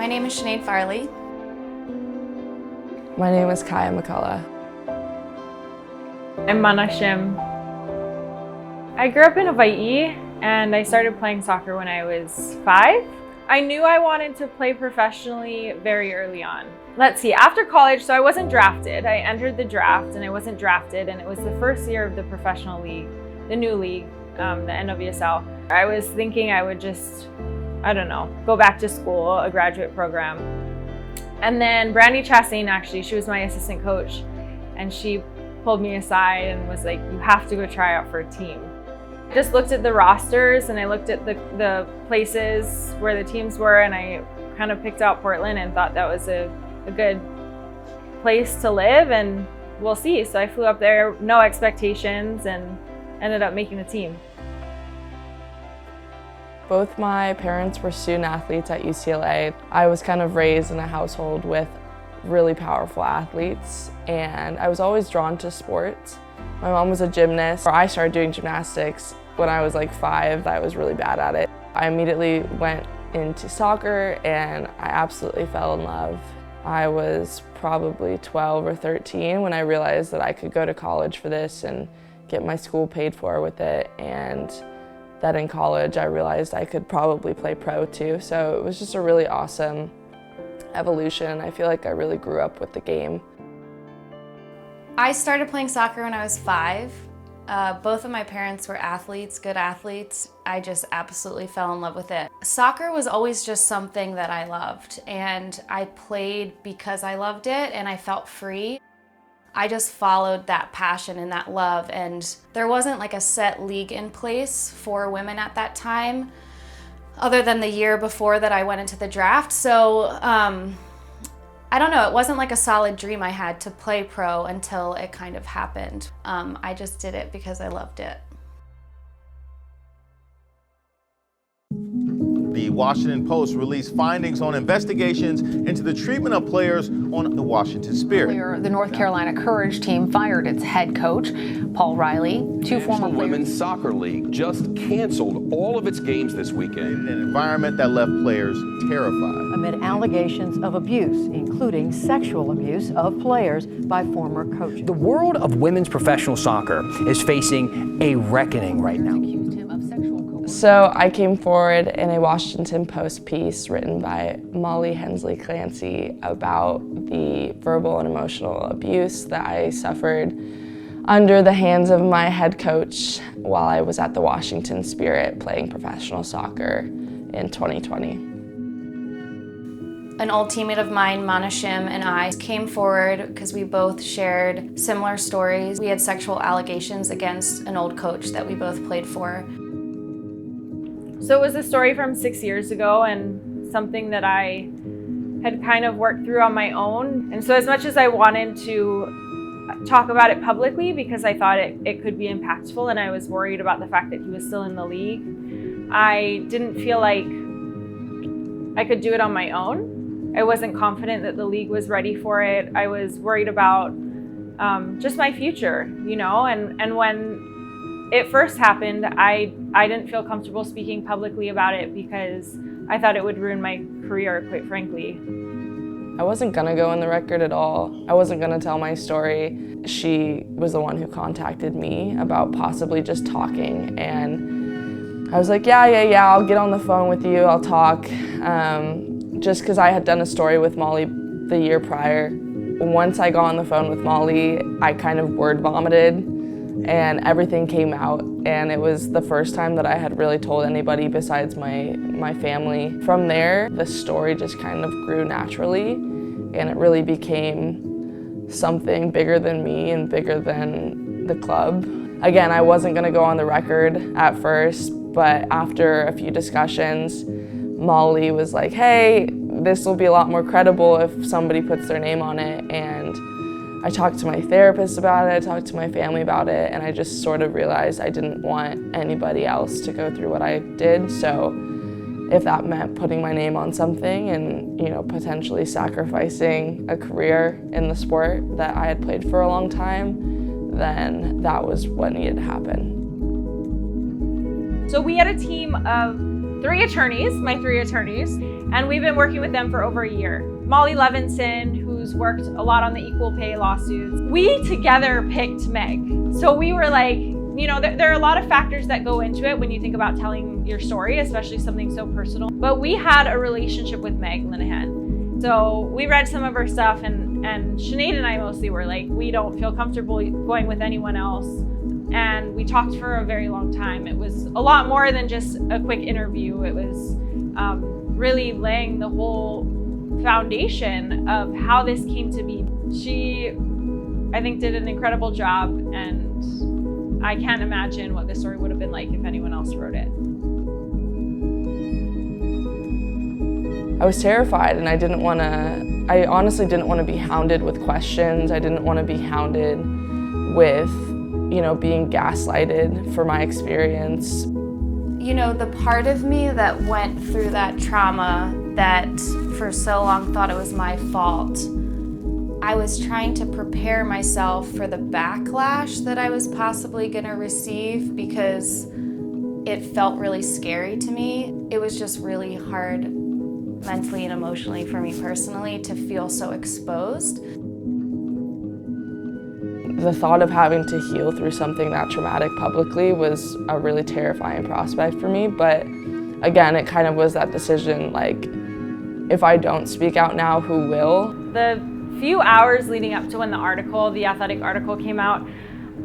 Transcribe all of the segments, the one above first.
My name is Sinead Farrelly. My name is Kaiya McCullough. I'm Mana Shim. I grew up in Hawaii and I started playing soccer when I was 5. I knew I wanted to play professionally very early on. Let's see, after college, so I wasn't drafted. I entered the draft and I wasn't drafted, and it was the first year of the professional league, the new league, the NWSL. I was thinking I would just, go back to school, a graduate program. And then Brandy Chastain, actually, she was my assistant coach, and she pulled me aside and was like, you have to go try out for a team. I just looked at the rosters and I looked at the places where the teams were, and I kind of picked out Portland and thought that was a good place to live, and we'll see. So I flew up there, no expectations, and ended up making the team. Both my parents were student athletes at UCLA. I was kind of raised in a household with really powerful athletes, and I was always drawn to sports. My mom was a gymnast. I started doing gymnastics when I was like 5. I was really bad at it. I immediately went into soccer and I absolutely fell in love. I was probably 12 or 13 when I realized that I could go to college for this and get my school paid for with it, and that in college I realized I could probably play pro too. So it was just a really awesome evolution. I feel like I really grew up with the game. I started playing soccer when I was 5. Both of my parents were athletes, good athletes. I just absolutely fell in love with it. Soccer was always just something that I loved, and I played because I loved it and I felt free. I just followed that passion and that love, and there wasn't like a set league in place for women at that time, other than the year before that I went into the draft. So I don't know, it wasn't like a solid dream I had to play pro until it kind of happened. I just did it because I loved it. The Washington Post released findings on investigations into the treatment of players on the Washington Spirit. Earlier, the North Carolina Courage team fired its head coach, Paul Riley. Two former players. Women's Soccer League just canceled all of its games this weekend. An environment that left players terrified. Amid allegations of abuse, including sexual abuse of players by former coaches. The world of women's professional soccer is facing a reckoning right now. So I came forward in a Washington Post piece written by Molly Hensley Clancy about the verbal and emotional abuse that I suffered under the hands of my head coach while I was at the Washington Spirit playing professional soccer in 2020. An old teammate of mine, Mana Shim, and I came forward because we both shared similar stories. We had sexual allegations against an old coach that we both played for. So it was a story from 6 years ago, and something that I had kind of worked through on my own. And so as much as I wanted to talk about it publicly because I thought it could be impactful, and I was worried about the fact that he was still in the league, I didn't feel like I could do it on my own. I wasn't confident that the league was ready for it. I was worried about just my future, and when it first happened, I didn't feel comfortable speaking publicly about it because I thought it would ruin my career, quite frankly. I wasn't gonna go on the record at all. I wasn't gonna tell my story. She was the one who contacted me about possibly just talking, and I was like, yeah, I'll get on the phone with you, I'll talk. Just because I had done a story with Molly the year prior. Once I got on the phone with Molly, I kind of word vomited, and everything came out, and it was the first time that I had really told anybody besides my family. From there, the story just kind of grew naturally, and it really became something bigger than me and bigger than the club. Again, I wasn't gonna go on the record at first, but after a few discussions, Molly was like, hey, this will be a lot more credible if somebody puts their name on it, and I talked to my therapist about it, I talked to my family about it, and I just sort of realized I didn't want anybody else to go through what I did. So if that meant putting my name on something and, potentially sacrificing a career in the sport that I had played for a long time, then that was what needed to happen. So we had a team of 3 attorneys, my 3 attorneys, And we've been working with them for over a year. Molly Levinson, who's worked a lot on the equal pay lawsuits, we together picked Meg. So we were like, you know, there are a lot of factors that go into it when you think about telling your story, especially something so personal. But we had a relationship with Meg Linehan. So we read some of her stuff, and Sinead and I mostly were like, we don't feel comfortable going with anyone else. And we talked for a very long time. It was a lot more than just a quick interview. It was really laying the whole foundation of how this came to be. She, I think, did an incredible job, and I can't imagine what this story would have been like if anyone else wrote it. I was terrified, and I honestly didn't want to be hounded with questions. I didn't want to be hounded with, you know, being gaslighted for my experience. You know, the part of me that went through that trauma that for so long thought it was my fault, I was trying to prepare myself for the backlash that I was possibly going to receive because it felt really scary to me. It was just really hard mentally and emotionally for me personally to feel so exposed. The thought of having to heal through something that traumatic publicly was a really terrifying prospect for me, but again, it kind of was that decision, like, if I don't speak out now, who will? The few hours leading up to when the Athletic article came out,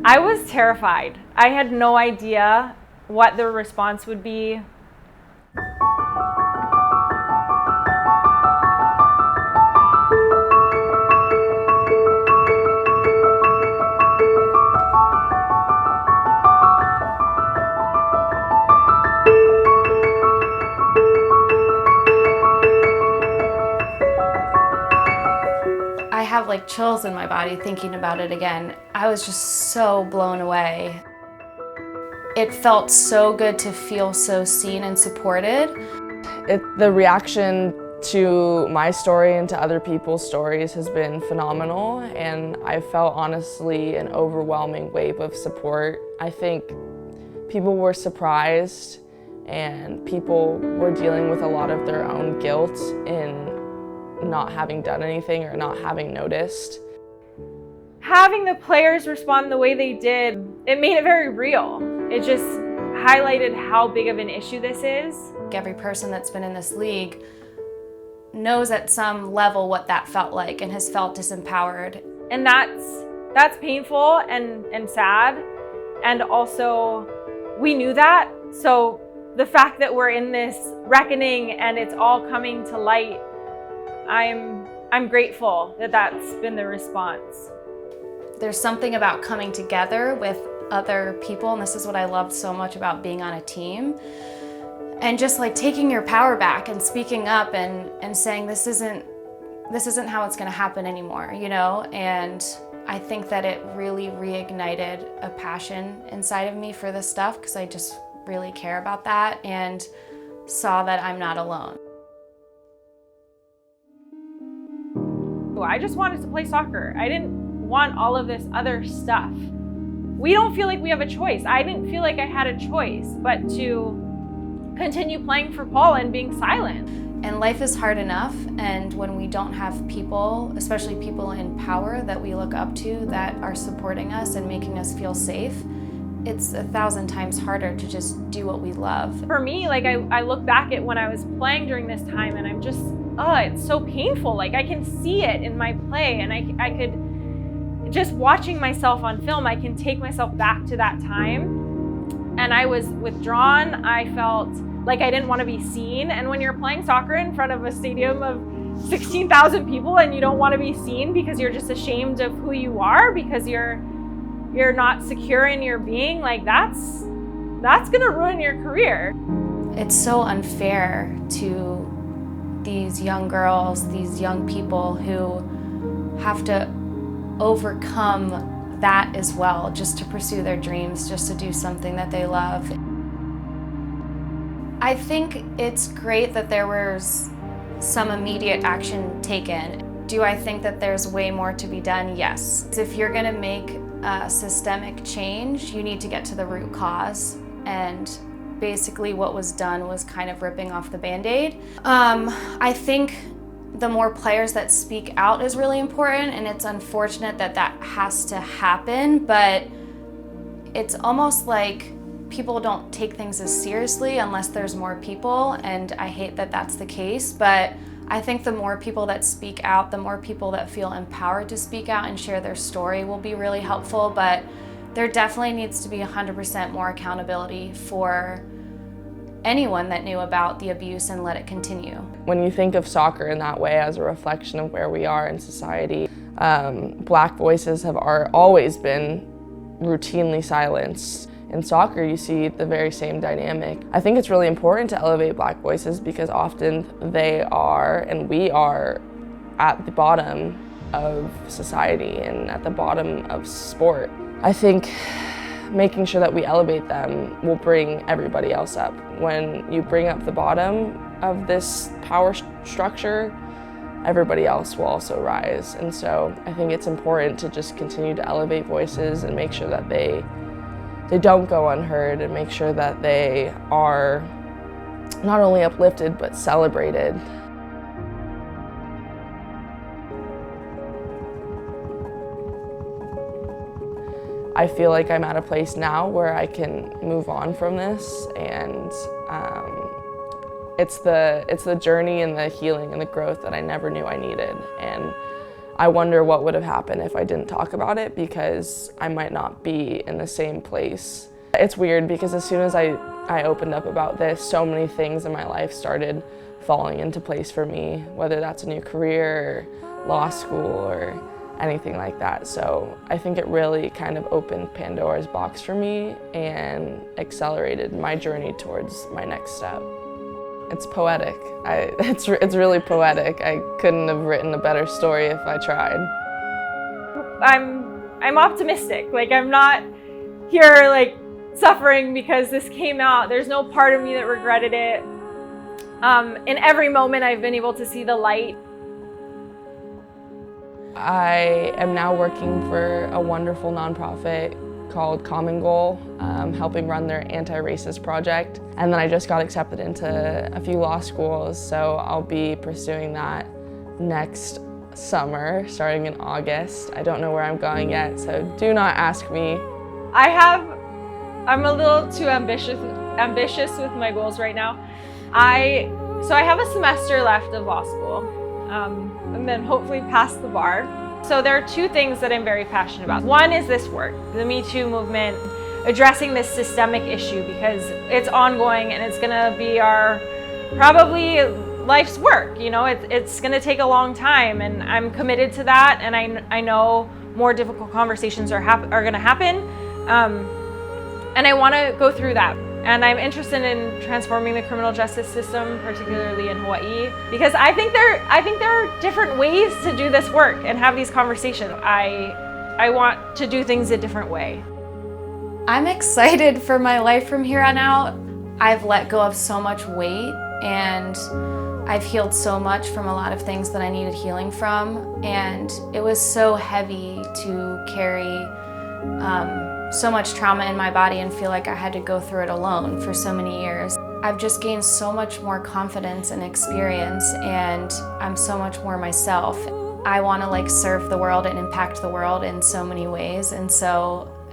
I was terrified. I had no idea what the response would be. I have like chills in my body thinking about it again. I was just so blown away. It felt so good to feel so seen and supported. The reaction to my story and to other people's stories has been phenomenal, and I felt honestly an overwhelming wave of support. I think people were surprised, and people were dealing with a lot of their own guilt in not having done anything or not having noticed. Having the players respond the way they did, it made it very real. It just highlighted how big of an issue this is. Every person that's been in this league knows at some level what that felt like and has felt disempowered. And that's painful and sad. And also, we knew that. So the fact that we're in this reckoning and it's all coming to light, I'm grateful that that's been the response. There's something about coming together with other people, and this is what I loved so much about being on a team, and just like taking your power back and speaking up and saying this isn't how it's going to happen anymore, you know? And I think that it really reignited a passion inside of me for this stuff because I just really care about that and saw that I'm not alone. I just wanted to play soccer. I didn't want all of this other stuff. We don't feel like we have a choice. I didn't feel like I had a choice but to continue playing for Paul and being silent. And life is hard enough, and when we don't have people, especially people in power that we look up to that are supporting us and making us feel safe, it's 1,000 times harder to just do what we love. For me, like I look back at when I was playing during this time and I'm just, it's so painful. Like I can see it in my play, and I could, just watching myself on film, I can take myself back to that time. And I was withdrawn. I felt like I didn't want to be seen. And when you're playing soccer in front of a stadium of 16,000 people and you don't want to be seen because you're just ashamed of who you are, because you're not secure in your being, like that's gonna ruin your career. It's so unfair to these young girls, these young people who have to overcome that as well, just to pursue their dreams, just to do something that they love. I think it's great that there was some immediate action taken. Do I think that there's way more to be done? Yes. If you're gonna make systemic change, you need to get to the root cause, and basically what was done was kind of ripping off the Band-Aid. I think the more players that speak out is really important, and it's unfortunate that that has to happen, but it's almost like people don't take things as seriously unless there's more people, and I hate that that's the case, but I think the more people that speak out, the more people that feel empowered to speak out and share their story will be really helpful, but there definitely needs to be 100% more accountability for anyone that knew about the abuse and let it continue. When you think of soccer in that way as a reflection of where we are in society, Black voices have always been routinely silenced. In soccer, you see the very same dynamic. I think it's really important to elevate Black voices because often they are, and we are, at the bottom of society and at the bottom of sport. I think making sure that we elevate them will bring everybody else up. When you bring up the bottom of this power structure, everybody else will also rise. And so I think it's important to just continue to elevate voices and make sure that they don't go unheard, and make sure that they are not only uplifted but celebrated. I feel like I'm at a place now where I can move on from this, and it's the journey and the healing and the growth that I never knew I needed. And I wonder what would have happened if I didn't talk about it, because I might not be in the same place. It's weird because as soon as I opened up about this, so many things in my life started falling into place for me, whether that's a new career or law school or anything like that. So I think it really kind of opened Pandora's box for me and accelerated my journey towards my next step. It's poetic. It's really poetic. I couldn't have written a better story if I tried. I'm optimistic. Like, I'm not here like suffering because this came out. There's no part of me that regretted it. In every moment I've been able to see the light. I am now working for a wonderful nonprofit called Common Goal, helping run their anti-racist project. And then I just got accepted into a few law schools, so I'll be pursuing that next summer, starting in August. I don't know where I'm going yet, so do not ask me. I'm a little too ambitious with my goals right now. So I have a semester left of law school. And then hopefully pass the bar. So there are two things that I'm very passionate about. One is this work, the Me Too movement, addressing this systemic issue, because it's ongoing and it's gonna be our probably life's work. You know, it's gonna take a long time, and I'm committed to that, and I know more difficult conversations are gonna happen, and I wanna go through that. And I'm interested in transforming the criminal justice system, particularly in Hawaii, because I think there are different ways to do this work and have these conversations. I want to do things a different way. I'm excited for my life from here on out. I've let go of so much weight, and I've healed so much from a lot of things that I needed healing from, and it was so heavy to carry so much trauma in my body and feel like I had to go through it alone for so many years. I've just gained so much more confidence and experience, and I'm so much more myself. I want to serve the world and impact the world in so many ways, and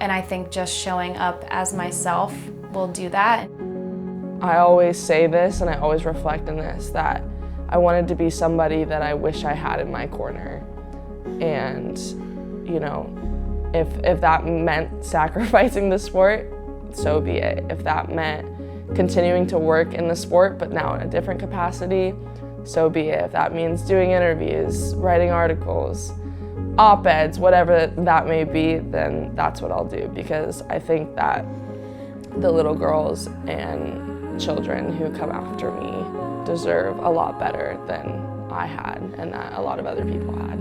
I think just showing up as myself will do that. I always say this, and I always reflect on this, that I wanted to be somebody that I wish I had in my corner. And, you know, if that meant sacrificing the sport, so be it. If that meant continuing to work in the sport, but now in a different capacity, so be it. If that means doing interviews, writing articles, op-eds, whatever that may be, then that's what I'll do, because I think that the little girls and children who come after me deserve a lot better than I had and that a lot of other people had.